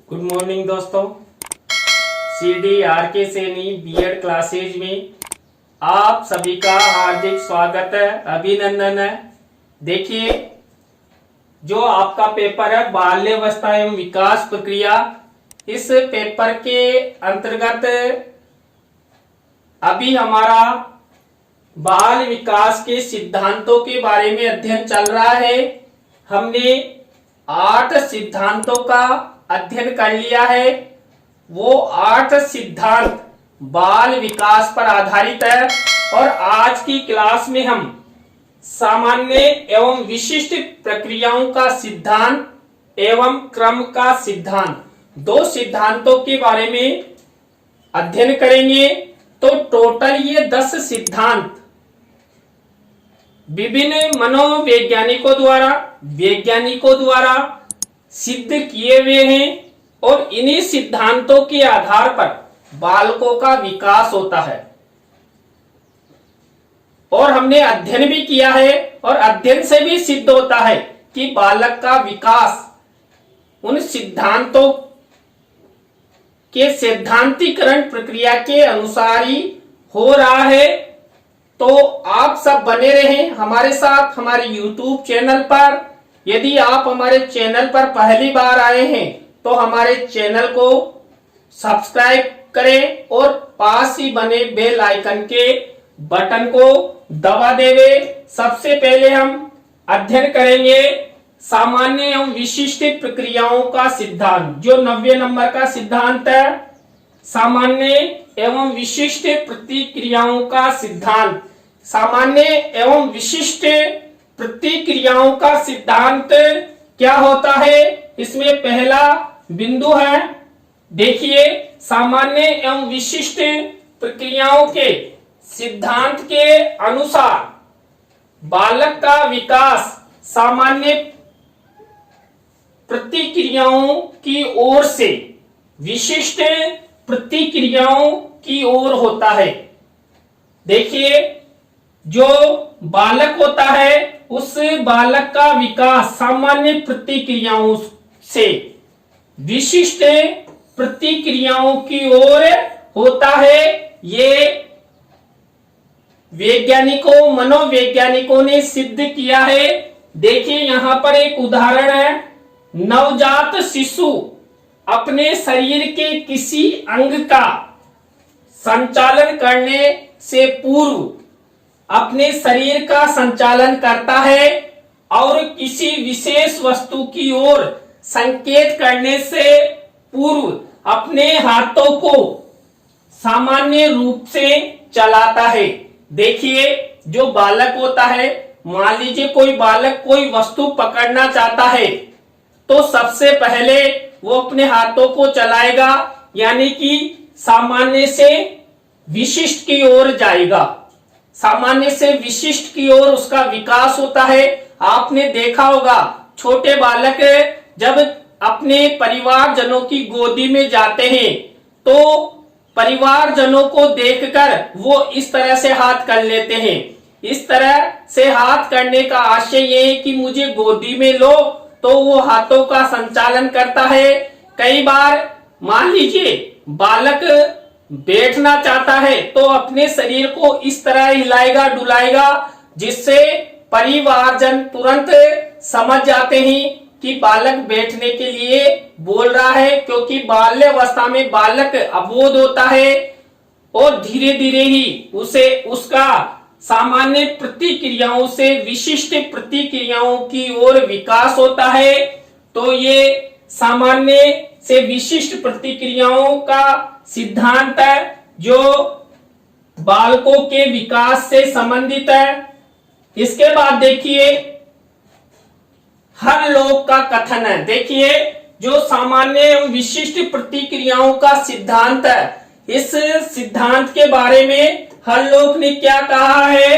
Good morning दोस्तों। CD RK Saini BEd classes में आप सभी का हार्दिक स्वागत है, अभिनंदन है। देखिए, जो आपका पेपर है बाल्यावस्था एवं विकास प्रक्रिया, इस पेपर के अंतर्गत अभी हमारा बाल विकास के सिद्धांतों के बारे में अध्ययन चल रहा है। हमने 8 सिद्धांतों का अध्ययन कर लिया है। वो 8 सिद्धांत बाल विकास पर आधारित है और आज की क्लास में हम सामान्य एवं विशिष्ट प्रक्रियाओं का सिद्धांत एवं क्रम का सिद्धांत, 2 सिद्धांतों के बारे में अध्ययन करेंगे। तो टोटल ये 10 सिद्धांत विभिन्न वैज्ञानिकों द्वारा सिद्ध किए हुए हैं और इन्हीं सिद्धांतों के आधार पर बालकों का विकास होता है। और हमने अध्ययन भी किया है और अध्ययन से भी सिद्ध होता है कि बालक का विकास उन सिद्धांतों के सैद्धांतिकरण प्रक्रिया के अनुसार ही हो रहा है। तो आप सब बने रहें हमारे साथ हमारे YouTube चैनल पर। यदि आप हमारे चैनल पर पहली बार आए हैं तो हमारे चैनल को सब्सक्राइब करें और पास ही बने बेल आइकन के बटन को दबा देवे। सबसे पहले हम अध्ययन करेंगे सामान्य एवं विशिष्ट प्रक्रियाओं का सिद्धांत, जो 90 नंबर का सिद्धांत है। सामान्य एवं विशिष्ट प्रतिक्रियाओं का सिद्धांत। सामान्य एवं विशिष्ट प्रतिक्रियाओं का सिद्धांत क्या होता है, इसमें पहला बिंदु है। देखिए, सामान्य एवं विशिष्ट प्रक्रियाओं के सिद्धांत के अनुसार बालक का विकास सामान्य प्रतिक्रियाओं की ओर से विशिष्ट प्रतिक्रियाओं की ओर होता है। देखिए, जो बालक होता है उस बालक का विकास सामान्य प्रतिक्रियाओं से विशिष्ट प्रतिक्रियाओं की ओर होता है। ये मनोवैज्ञानिकों ने सिद्ध किया है। देखिए, यहाँ पर एक उदाहरण है। नवजात शिशु अपने शरीर के किसी अंग का संचालन करने से पूर्व अपने शरीर का संचालन करता है और किसी विशेष वस्तु की ओर संकेत करने से पूर्व अपने हाथों को सामान्य रूप से चलाता है। देखिए, जो बालक होता है, मान लीजिए कोई बालक कोई वस्तु पकड़ना चाहता है तो सबसे पहले वो अपने हाथों को चलाएगा, यानी कि सामान्य से विशिष्ट की ओर जाएगा। सामान्य से विशिष्ट की ओर उसका विकास होता है। आपने देखा होगा, छोटे बालक जब अपने परिवारजनों की गोदी में जाते हैं तो परिवारजनों को देखकर वो इस तरह से हाथ कर लेते हैं। इस तरह से हाथ करने का आशय ये है कि मुझे गोदी में लो, तो वो हाथों का संचालन करता है। कई बार मान लीजिए बालक बैठना चाहता है तो अपने शरीर को इस तरह हिलाएगा डुलाएगा, जिससे परिवारजन तुरंत समझ जाते हैं कि बालक बैठने के लिए बोल रहा है, क्योंकि बाल्यावस्था में बालक अबोध होता है और धीरे धीरे ही उसे उसका सामान्य प्रतिक्रियाओं से विशिष्ट प्रतिक्रियाओं की ओर विकास होता है। तो ये सामान्य से विशिष्ट प्रतिक्रियाओं का सिद्धांत है जो बालकों के विकास से संबंधित है। इसके बाद देखिए, हर लोग का कथन है। देखिए, जो सामान्य एवं विशिष्ट प्रतिक्रियाओं का सिद्धांत है, इस सिद्धांत के बारे में हरलोक ने क्या कहा है?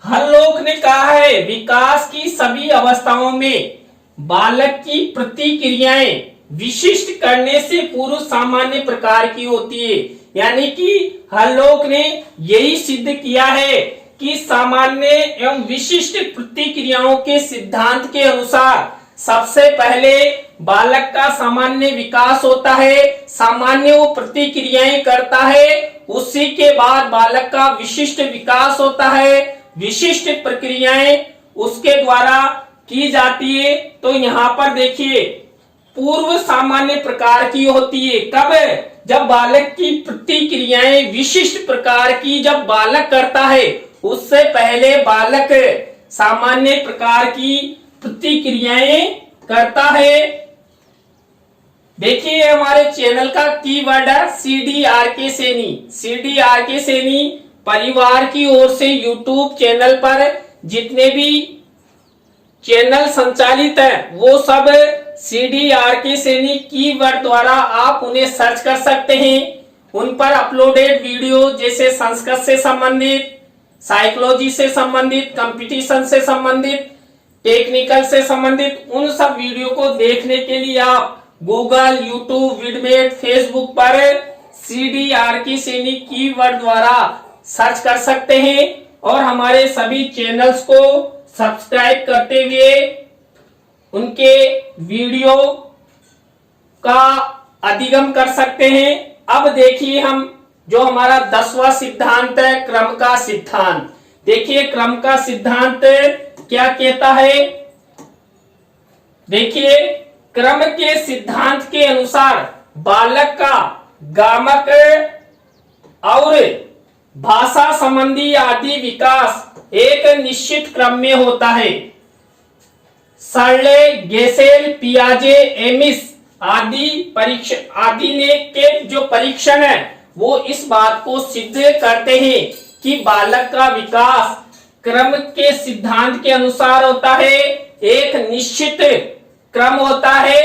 हरलोक ने कहा है, विकास की सभी अवस्थाओं में बालक की प्रतिक्रियाएं विशिष्ट करने से पूर्व सामान्य प्रकार की होती है। यानी कि हरलोक ने यही सिद्ध किया है कि सामान्य एवं विशिष्ट प्रतिक्रियाओं के सिद्धांत के अनुसार सबसे पहले बालक का सामान्य विकास होता है, सामान्य वो प्रतिक्रियाएं करता है, उसी के बाद बालक का विशिष्ट विकास होता है, विशिष्ट प्रक्रियाएं उसके द्वारा की जाती है। तो यहाँ पर देखिए पूर्व सामान्य प्रकार की होती है, कब? जब बालक की प्रतिक्रियाएं विशिष्ट प्रकार की जब बालक करता है, उससे पहले बालक सामान्य प्रकार की प्रतिक्रियाएं करता है। देखिए हमारे चैनल का कीवर्ड है CDRK सैनी। CDRK सैनी परिवार की ओर से यूट्यूब चैनल पर जितने भी चैनल संचालित है वो सब CDRK सैनी कीवर्ड द्वारा आप उन्हें सर्च कर सकते हैं। उन पर अपलोडेड वीडियो जैसे संस्कृत से संबंधित, साइकोलॉजी से संबंधित, कंपटीशन से संबंधित, टेक्निकल से संबंधित उन सब वीडियो को देखने के लिए आप गूगल, यूट्यूब, विडमेट, फेसबुक पर CDRK सैनी कीवर्ड द्वारा सर्च कर सकते हैं और हमारे सभी चैनल्स को सब्सक्राइब करते हुए उनके वीडियो का अधिगम कर सकते हैं। अब देखिए हम जो हमारा 10वां सिद्धांत है, क्रम का सिद्धांत। देखिए क्रम का सिद्धांत क्या कहता है। देखिए क्रम के सिद्धांत के अनुसार बालक का गामक और भाषा संबंधी आदि विकास एक निश्चित क्रम में होता है। सर्ले, गेसेल, पियाजे, एमिस आदि ने के जो परीक्षण है वो इस बात को सिद्ध करते हैं कि बालक का विकास क्रम के सिद्धांत के अनुसार होता है। एक निश्चित क्रम होता है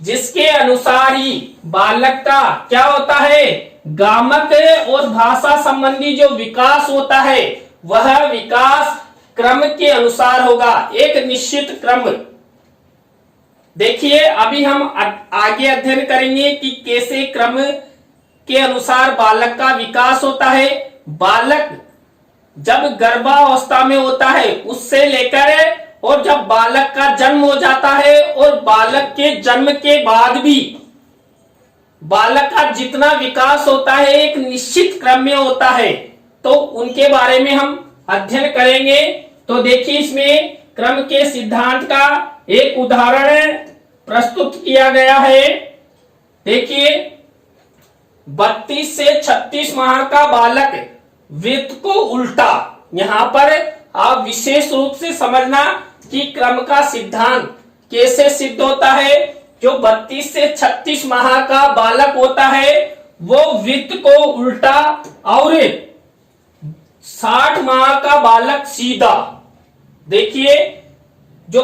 जिसके अनुसार ही बालक का क्या होता है, गामक और भाषा संबंधी जो विकास होता है वह विकास क्रम के अनुसार होगा, एक निश्चित क्रम। देखिए अभी हम आगे अध्ययन करेंगे कि कैसे क्रम के अनुसार बालक का विकास होता है। बालक जब गर्भावस्था में होता है उससे लेकर और जब बालक का जन्म हो जाता है और बालक के जन्म के बाद भी बालक का जितना विकास होता है एक निश्चित क्रम में होता है, तो उनके बारे में हम अध्ययन करेंगे। तो देखिए इसमें क्रम के सिद्धांत का एक उदाहरण प्रस्तुत किया गया है। देखिए 32 से 36 माह का बालक वृत्त को उल्टा, यहां पर आप विशेष रूप से समझना कि क्रम का सिद्धांत कैसे सिद्ध होता है। जो 32 से 36 माह का बालक होता है वो वृत्त को उल्टा और 60 माह का बालक सीधा। देखिए जो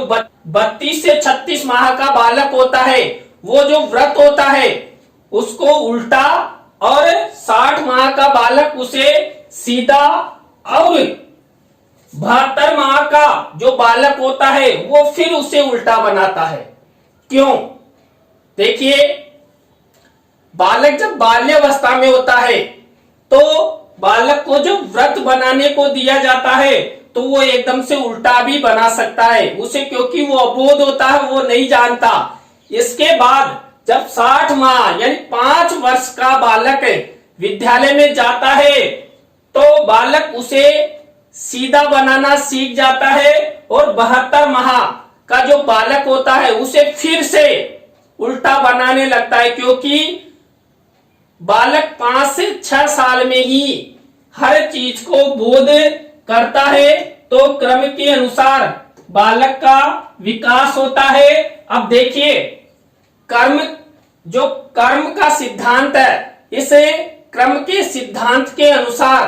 32 से 36 माह का बालक होता है वो जो व्रत होता है उसको उल्टा और 60 माह का बालक उसे सीधा और 72 माह का जो बालक होता है वो फिर उसे उल्टा बनाता है। क्यों? देखिए बालक जब बाल्यावस्था में होता है तो बालक को जो व्रत बनाने को दिया जाता है तो वो एकदम से उल्टा भी बना सकता है उसे, क्योंकि वो अबोध होता है, वो नहीं जानता। इसके बाद जब 60 माह यानी 5 वर्ष का बालक विद्यालय में जाता है तो बालक उसे सीधा बनाना सीख जाता है और 72 माह का जो बालक होता है उसे फिर से उल्टा बनाने लगता है, क्योंकि बालक 5 से 6 साल में ही हर चीज को बोध करता है। तो क्रम के अनुसार बालक का विकास होता है। अब देखिए जो कर्म का सिद्धांत है, इसे क्रम के सिद्धांत के अनुसार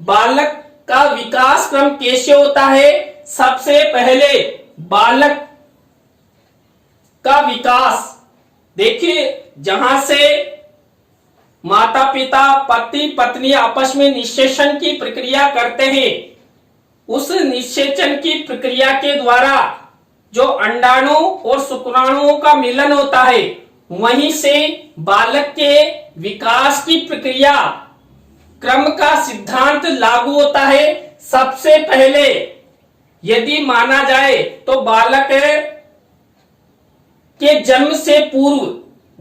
बालक का विकास क्रम कैसे होता है। सबसे पहले बालक का विकास देखिए जहां से माता पिता पति पत्नी आपस में निषेचन की प्रक्रिया करते हैं, उस निषेचन की प्रक्रिया के द्वारा जो अंडाणु और शुक्राणुओं का मिलन होता है वहीं से बालक के विकास की प्रक्रिया क्रम का सिद्धांत लागू होता है। सबसे पहले यदि माना जाए तो बालक के जन्म से पूर्व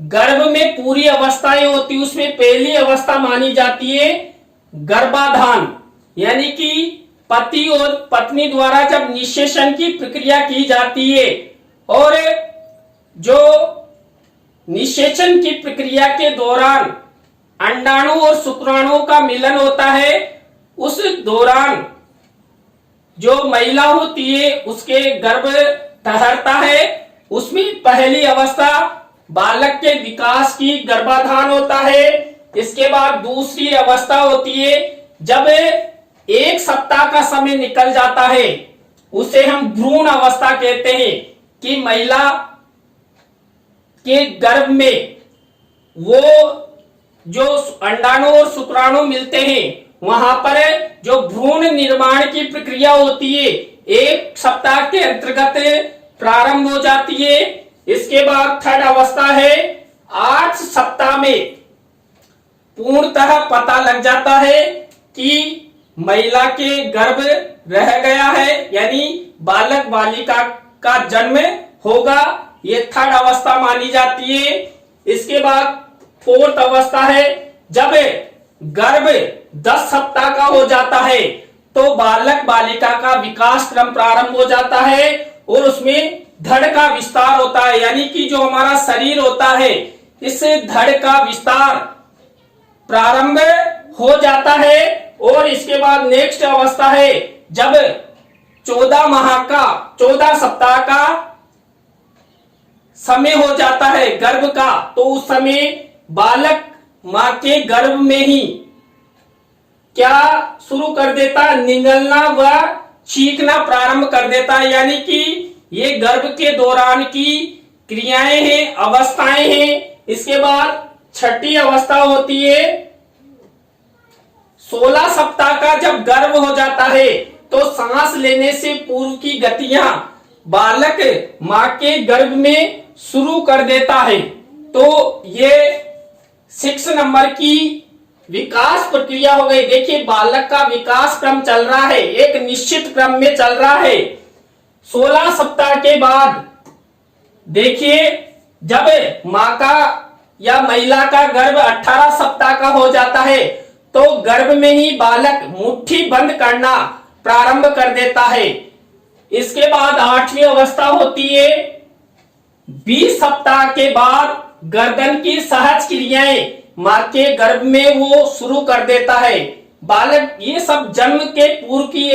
गर्भ में पूरी अवस्थाएं होती, उसमें पहली अवस्था मानी जाती है गर्भाधान, यानी कि पति और पत्नी द्वारा जब निषेचन की प्रक्रिया की जाती है और जो निषेचन की प्रक्रिया के दौरान अंडाणु और शुक्राणु का मिलन होता है, उस दौरान जो महिला होती है उसके गर्भ ठहरता है, उसमें पहली अवस्था बालक के विकास की गर्भाधान होता है। इसके बाद दूसरी अवस्था होती है जब 1 सप्ताह का समय निकल जाता है, उसे हम भ्रूण अवस्था कहते हैं कि महिला के गर्भ में वो जो अंडाणु और शुक्राणु मिलते हैं वहां पर जो भ्रूण निर्माण की प्रक्रिया होती है 1 सप्ताह के अंतर्गत प्रारंभ हो जाती है। इसके बाद थर्ड अवस्था है 8 सप्ताह में पूर्णतः पता लग जाता है कि महिला के गर्भ रह गया है, यानी बालक बालिका का जन्म होगा, ये थर्ड अवस्था मानी जाती है। इसके बाद फोर्थ अवस्था है जब गर्भ 10 सप्ताह का हो जाता है तो बालक बालिका का विकास क्रम प्रारंभ हो जाता है और उसमें धड़ का विस्तार होता है, यानी कि जो हमारा शरीर होता है इस धड़ का विस्तार प्रारंभ हो जाता है। और इसके बाद नेक्स्ट अवस्था है जब 14 सप्ताह का समय हो जाता है गर्भ का, तो उस समय बालक मां के गर्भ में ही क्या शुरू कर देता, निगलना व चीखना प्रारंभ कर देता है, यानी कि ये गर्भ के दौरान की क्रियाएं हैं, अवस्थाएं हैं। इसके बाद छठी अवस्था होती है 16 सप्ताह का जब गर्भ हो जाता है तो सांस लेने से पूर्व की गतियां बालक मां के गर्भ में शुरू कर देता है। तो ये 6 नंबर की विकास प्रक्रिया हो गई। देखिए बालक का विकास क्रम चल रहा है, एक निश्चित क्रम में चल रहा है। 16 सप्ताह के बाद देखिए जब मां का या महिला का गर्भ 18 सप्ताह का हो जाता है तो गर्भ में ही बालक मुट्ठी बंद करना प्रारंभ कर देता है। इसके बाद 8वीं अवस्था होती है 20 सप्ताह के बाद गर्दन की सहज क्रियाएं मां के गर्भ में वो शुरू कर देता है। बालक, ये सब जन्म के पूर्व की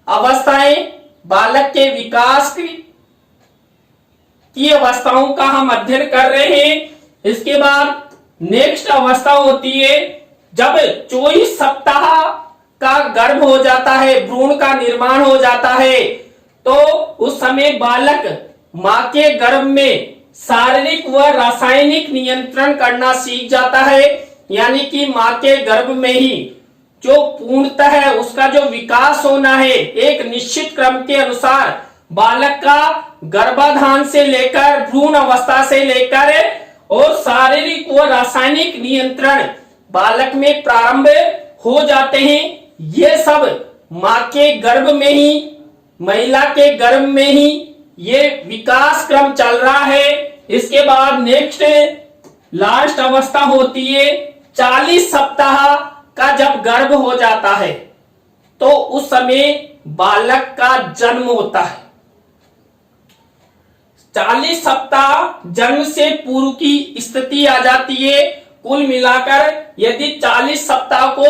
अवस्थाएं बालक के विकास की अवस्थाओं का हम अध्ययन कर रहे हैं। इसके बाद नेक्स्ट अवस्था होती है जब 24 सप्ताह का गर्भ हो जाता है, भ्रूण का निर्माण हो जाता है, तो उस समय बालक मां के गर्भ में शारीरिक व रासायनिक नियंत्रण करना सीख जाता है, यानी कि मां के गर्भ में ही जो पूर्णतः है उसका जो विकास होना है एक निश्चित क्रम के अनुसार बालक का गर्भाधान से लेकर भ्रूण अवस्था से लेकर और शारीरिक व रासायनिक नियंत्रण बालक में प्रारंभ हो जाते हैं। ये सब मां के गर्भ में ही, महिला के गर्भ में ही ये विकास क्रम चल रहा है। इसके बाद नेक्स्ट लास्ट अवस्था होती है 40 सप्ताह का जब गर्भ हो जाता है तो उस समय बालक का जन्म होता है। 40 सप्ताह जन्म से पूर्व की स्थिति आ जाती है। कुल मिलाकर यदि 40 सप्ताह को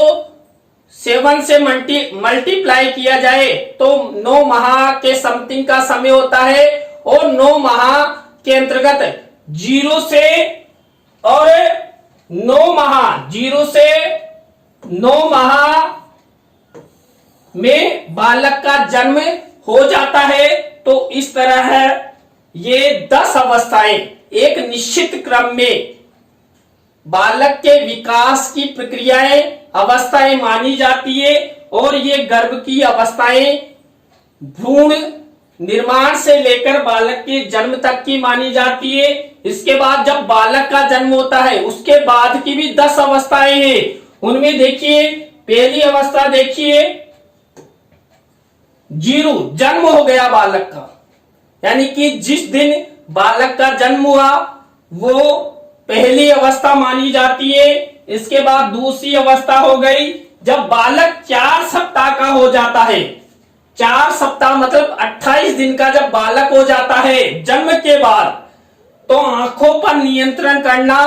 7 से मल्टीप्लाई किया जाए तो 9 माह के समथिंग का समय होता है और 9 माह के अंतर्गत 0 से 9 माह में बालक का जन्म हो जाता है। तो इस तरह है ये 10 अवस्थाएं एक निश्चित क्रम में बालक के विकास की प्रक्रियाएं अवस्थाएं मानी जाती है और ये गर्भ की अवस्थाएं भ्रूण निर्माण से लेकर बालक के जन्म तक की मानी जाती है। इसके बाद जब बालक का जन्म होता है उसके बाद की भी 10 अवस्थाएं हैं। उनमें देखिए पहली अवस्था देखिए 0 जन्म हो गया बालक का, यानी कि जिस दिन बालक का जन्म हुआ वो पहली अवस्था मानी जाती है। इसके बाद दूसरी अवस्था हो गई जब बालक 4 सप्ताह का हो जाता है। 4 सप्ताह मतलब 28 दिन का जब बालक हो जाता है जन्म के बाद, तो आंखों पर नियंत्रण करना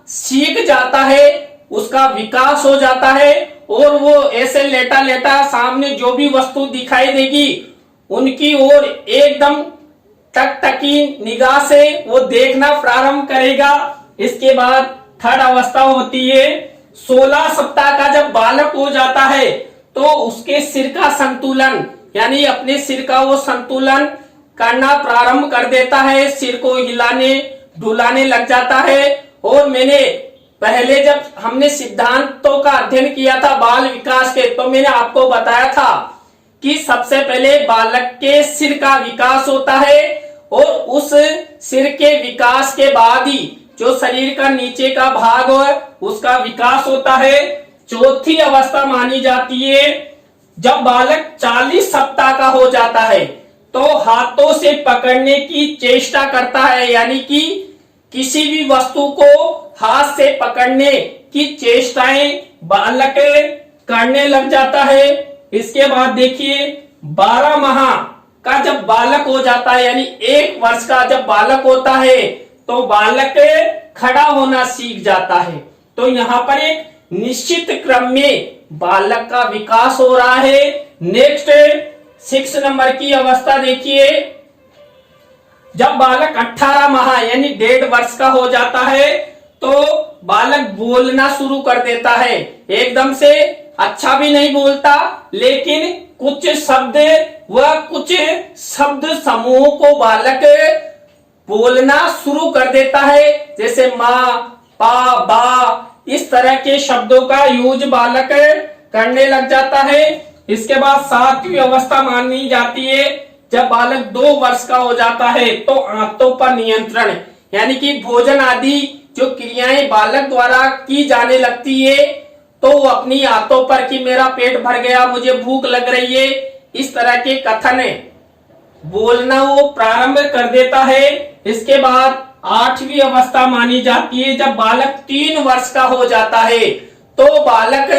सीख जाता है, उसका विकास हो जाता है और वो ऐसे लेटा लेटा सामने जो भी वस्तु दिखाई देगी उनकी ओर एकदम टकटकी निगाह से वो देखना प्रारंभ करेगा। इसके बाद थर्ड अवस्था होती है 16 सप्ताह का जब बालक हो जाता है तो उसके सिर का संतुलन, यानी अपने सिर का वो संतुलन करना प्रारंभ कर देता है, सिर को हिलाने डुलाने लग जाता है। और मैंने पहले जब हमने सिद्धांतों का अध्ययन किया था बाल विकास के, तो मैंने आपको बताया था कि सबसे पहले बालक के सिर का विकास होता है और उस सिर के विकास के बाद ही जो शरीर का नीचे का भाग है उसका विकास होता है। चौथी अवस्था मानी जाती है जब बालक 40 सप्ताह का हो जाता है तो हाथों से पकड़ने की चेष्टा करता है, यानी कि किसी भी वस्तु को हाथ से पकड़ने की चेष्टाएं बालक करने लग जाता है। इसके बाद देखिए 12 माह का जब बालक हो जाता है, यानी 1 वर्ष का जब बालक होता है तो बालक खड़ा होना सीख जाता है। तो यहाँ पर एक निश्चित क्रम में बालक का विकास हो रहा है। नेक्स्ट 6 नंबर की अवस्था देखिए, जब बालक 18 माह यानी 1.5 वर्ष का हो जाता है तो बालक बोलना शुरू कर देता है। एकदम से अच्छा भी नहीं बोलता, लेकिन कुछ शब्द व कुछ शब्द समूह को बालक बोलना शुरू कर देता है, जैसे माँ, पा, बा, इस तरह के शब्दों का यूज बालक करने लग जाता है। इसके बाद 7वीं अवस्था मानी जाती है जब बालक 2 वर्ष का हो जाता है तो आंतों पर नियंत्रण, यानी कि भोजन आदि जो क्रियाएं बालक द्वारा की जाने लगती है तो वो अपनी आंतों पर कि मेरा पेट भर गया, मुझे भूख लग रही है, इस तरह के कथन बोलना वो प्रारंभ कर देता है। इसके बाद 8वीं अवस्था मानी जाती है जब बालक 3 वर्ष का हो जाता है तो बालक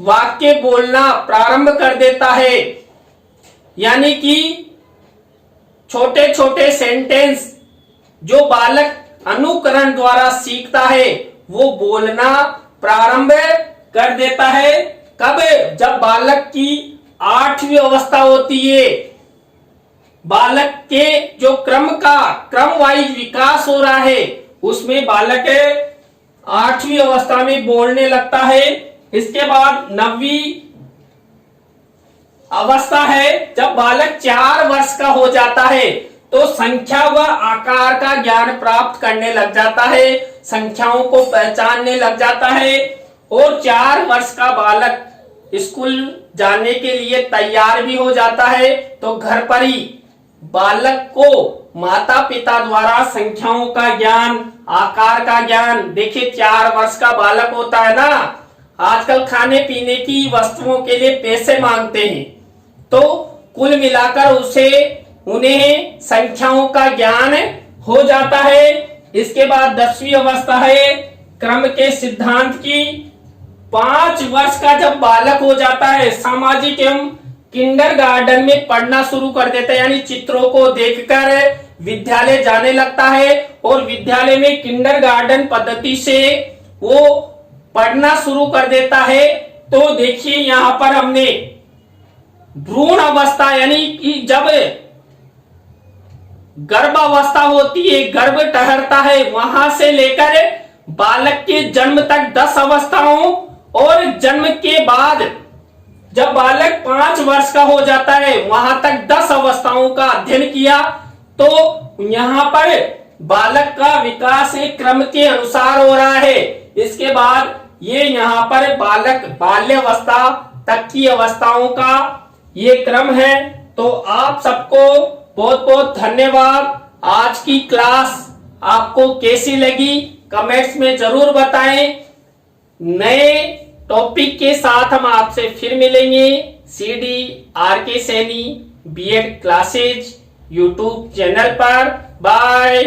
वाक्य बोलना प्रारंभ कर देता है, यानी कि छोटे छोटे सेंटेंस जो बालक अनुकरण द्वारा सीखता है वो बोलना प्रारंभ कर देता है। कब? जब बालक की 8वीं अवस्था होती है, बालक के जो क्रम वाइज विकास हो रहा है उसमें बालक 8वीं अवस्था में बोलने लगता है। इसके बाद 9वीं अवस्था है जब बालक 4 वर्ष का हो जाता है तो संख्या व आकार का ज्ञान प्राप्त करने लग जाता है, संख्याओं को पहचानने लग जाता है। और 4 वर्ष का बालक स्कूल जाने के लिए तैयार भी हो जाता है तो घर पर ही बालक को माता पिता द्वारा संख्याओं का ज्ञान, आकार का ज्ञान, देखिए 4 वर्ष का बालक होता है ना, आजकल खाने पीने की वस्तुओं के लिए पैसे मांगते हैं, तो कुल मिलाकर उन्हें संख्याओं का ज्ञान हो जाता है। इसके बाद 10वीं अवस्था है क्रम के सिद्धांत की। 5 वर्ष का जब बालक हो जाता है सामाजिक एवं किंडरगार्टन में पढ़ना शुरू कर देता है, यानी चित्रों को देखकर विद्यालय जाने लगता है और विद्यालय में किंडरगार्टन पद्धति से वो पढ़ना शुरू कर देता है। तो देखिए यहाँ पर हमने भ्रूण अवस्था यानी कि जब गर्भावस्था होती है, गर्भ ठहरता है, वहां से लेकर बालक के जन्म तक 10 अवस्थाओं और जन्म के बाद जब बालक 5 वर्ष का हो जाता है वहां तक 10 अवस्थाओं का अध्ययन किया। तो यहाँ पर बालक का विकास एक क्रम के अनुसार हो रहा है। इसके बाद ये यहाँ पर बालक बाल्यावस्था तक की अवस्थाओं का ये क्रम है। तो आप सबको बहुत बहुत धन्यवाद। आज की क्लास आपको कैसी लगी कमेंट्स में जरूर बताएं। नए टॉपिक के साथ हम आपसे फिर मिलेंगे। CD RK Saini. BEd classes YouTube channel पर। बाय।